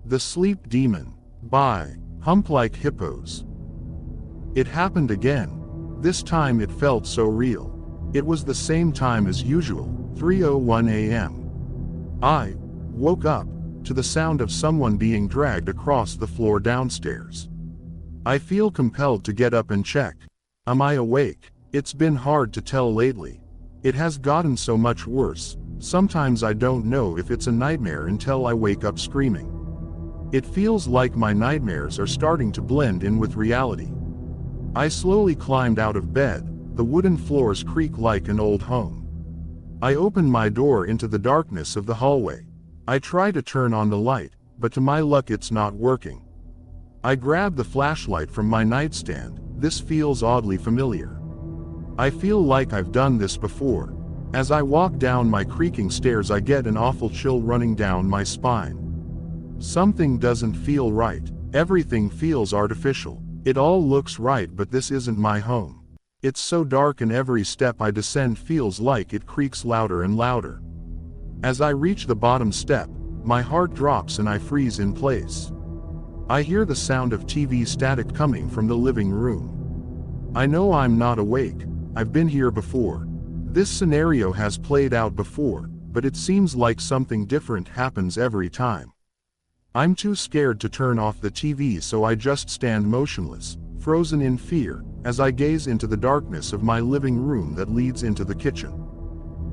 The Sleep Demon, by Hump Like Hippos. It happened again. This time it felt so real. It was the same time as usual, 3:01 a.m. I woke up to the sound of someone being dragged across the floor downstairs. I feel compelled to get up and check. Am I awake? It's been hard to tell lately. It has gotten so much worse. Sometimes I don't know if it's a nightmare until I wake up screaming. It feels like my nightmares are starting to blend in with reality. I slowly climbed out of bed. The wooden floors creak like an old home. I open my door into the darkness of the hallway. I try to turn on the light, but to my luck it's not working. I grab the flashlight from my nightstand. This feels oddly familiar. I feel like I've done this before. As I walk down my creaking stairs, I get an awful chill running down my spine. Something doesn't feel right. Everything feels artificial. It all looks right, but this isn't my home. It's so dark and every step I descend feels like it creaks louder and louder. As I reach the bottom step, my heart drops and I freeze in place. I hear the sound of TV static coming from the living room. I know I'm not awake. I've been here before. This scenario has played out before, but it seems like something different happens every time. I'm too scared to turn off the TV, so I just stand motionless, frozen in fear, as I gaze into the darkness of my living room that leads into the kitchen.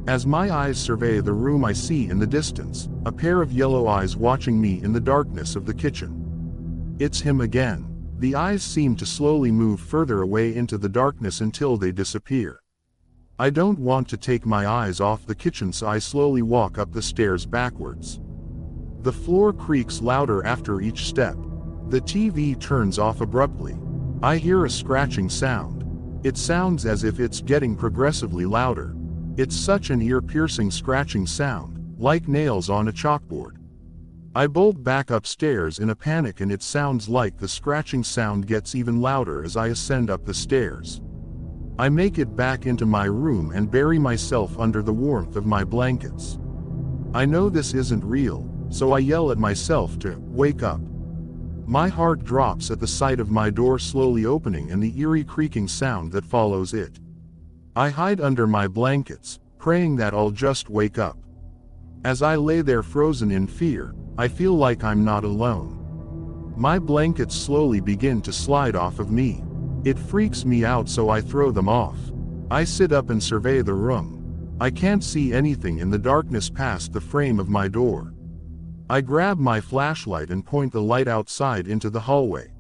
As my eyes survey the room, I see in the distance a pair of yellow eyes watching me in the darkness of the kitchen. It's him again. The eyes seem to slowly move further away into the darkness until they disappear. I don't want to take my eyes off the kitchen, so I slowly walk up the stairs backwards. The floor creaks louder after each step. The TV turns off abruptly. I hear a scratching sound. It sounds as if it's getting progressively louder. It's such an ear-piercing scratching sound, like nails on a chalkboard. I bolt back upstairs in a panic, and it sounds like the scratching sound gets even louder as I ascend up the stairs. I make it back into my room and bury myself under the warmth of my blankets. I know this isn't real, so I yell at myself to wake up. My heart drops at the sight of my door slowly opening and the eerie creaking sound that follows it. I hide under my blankets, praying that I'll just wake up. As I lay there frozen in fear, I feel like I'm not alone. My blankets slowly begin to slide off of me. It freaks me out, so I throw them off. I sit up and survey the room. I can't see anything in the darkness past the frame of my door. I grab my flashlight and point the light outside into the hallway.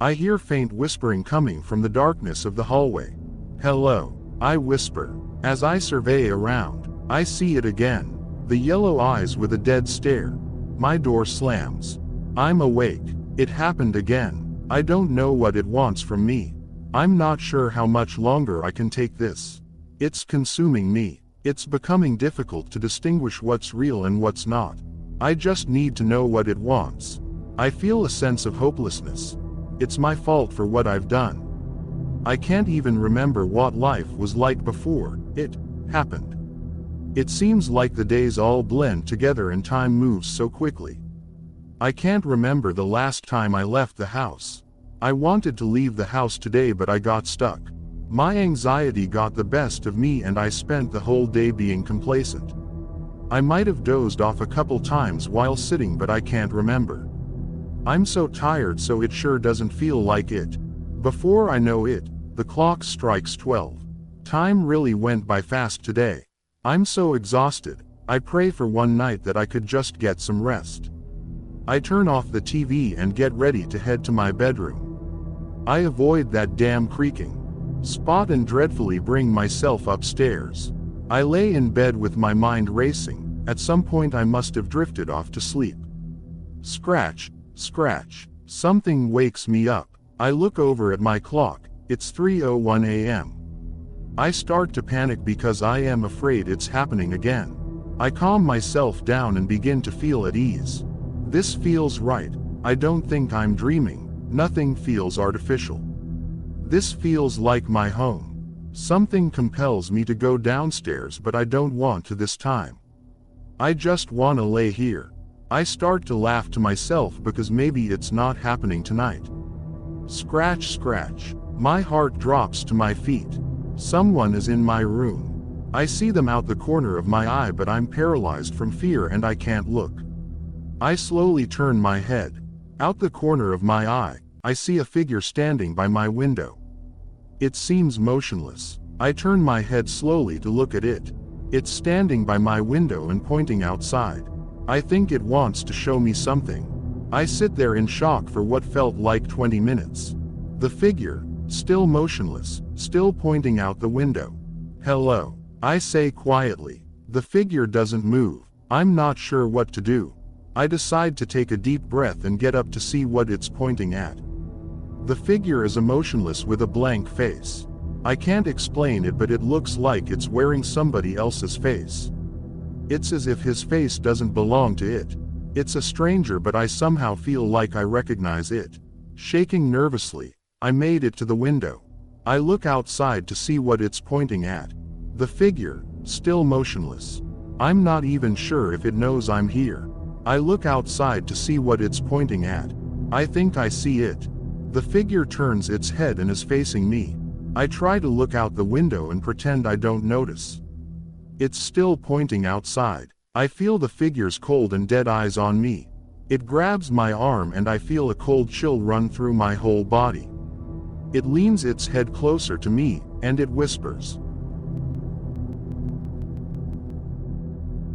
I hear faint whispering coming from the darkness of the hallway. "Hello," I whisper. As I survey around, I see it again. The yellow eyes with a dead stare. My door slams. I'm awake. It happened again. I don't know what it wants from me. I'm not sure how much longer I can take this. It's consuming me. It's becoming difficult to distinguish what's real and what's not. I just need to know what it wants. I feel a sense of hopelessness. It's my fault for what I've done. I can't even remember what life was like before it happened. It seems like the days all blend together and time moves so quickly. I can't remember the last time I left the house. I wanted to leave the house today, but I got stuck. My anxiety got the best of me and I spent the whole day being complacent. I might have dozed off a couple times while sitting, but I can't remember. I'm so tired, so it sure doesn't feel like it. Before I know it, the clock strikes 12. Time really went by fast today. I'm so exhausted. I pray for one night that I could just get some rest. I turn off the TV and get ready to head to my bedroom. I avoid that damn creaking spot and dreadfully bring myself upstairs. I lay in bed with my mind racing. At some point I must have drifted off to sleep. Scratch, scratch. Something wakes me up. I look over at my clock. It's 3:01 a.m. I start to panic because I am afraid it's happening again. I calm myself down and begin to feel at ease. This feels right. I don't think I'm dreaming. Nothing feels artificial. This feels like my home. Something compels me to go downstairs, but I don't want to this time. I just want to lay here. I start to laugh to myself because maybe it's not happening tonight. Scratch, scratch. My heart drops to my feet. Someone is in my room. I see them out the corner of my eye, but I'm paralyzed from fear and I can't look. I slowly turn my head. Out the corner of my eye, I see a figure standing by my window. It seems motionless. I turn my head slowly to look at it. It's standing by my window and pointing outside. I think it wants to show me something. I sit there in shock for what felt like 20 minutes. The figure, still motionless, still pointing out the window. Hello, I say quietly. The figure doesn't move. I'm not sure what to do. I decide to take a deep breath and get up to see what it's pointing at. The figure is emotionless with a blank face. I can't explain it, but it looks like it's wearing somebody else's face. It's as if his face doesn't belong to it. It's a stranger, but I somehow feel like I recognize it. Shaking nervously, I made it to the window. I look outside to see what it's pointing at. The figure, still motionless. I'm not even sure if it knows I'm here. I look outside to see what it's pointing at. I think I see it. The figure turns its head and is facing me. I try to look out the window and pretend I don't notice. It's still pointing outside. I feel the figure's cold and dead eyes on me. It grabs my arm and I feel a cold chill run through my whole body. It leans its head closer to me, and it whispers,